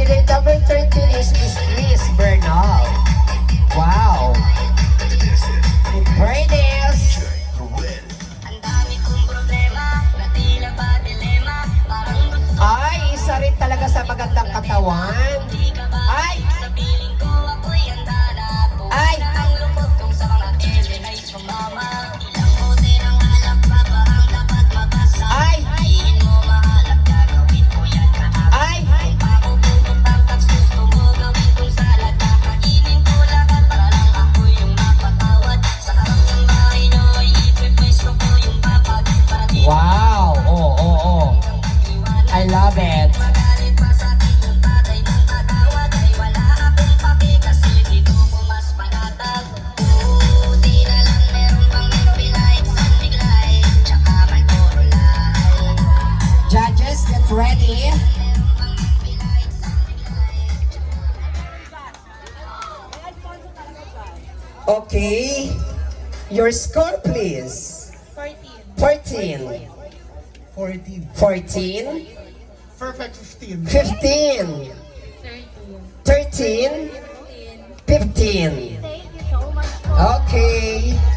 candidate number 13 is Miss Chris Bernal. Wow. Bernice. Ay, isa rin talaga sa magandang katawan. Ay! Ay! Ay! Ay! Wow! Oh. I love it. Judges, get ready. Okay. Your score, please. 14. 14. Perfect 15. 15. 13. 15. Thank you so much. Okay.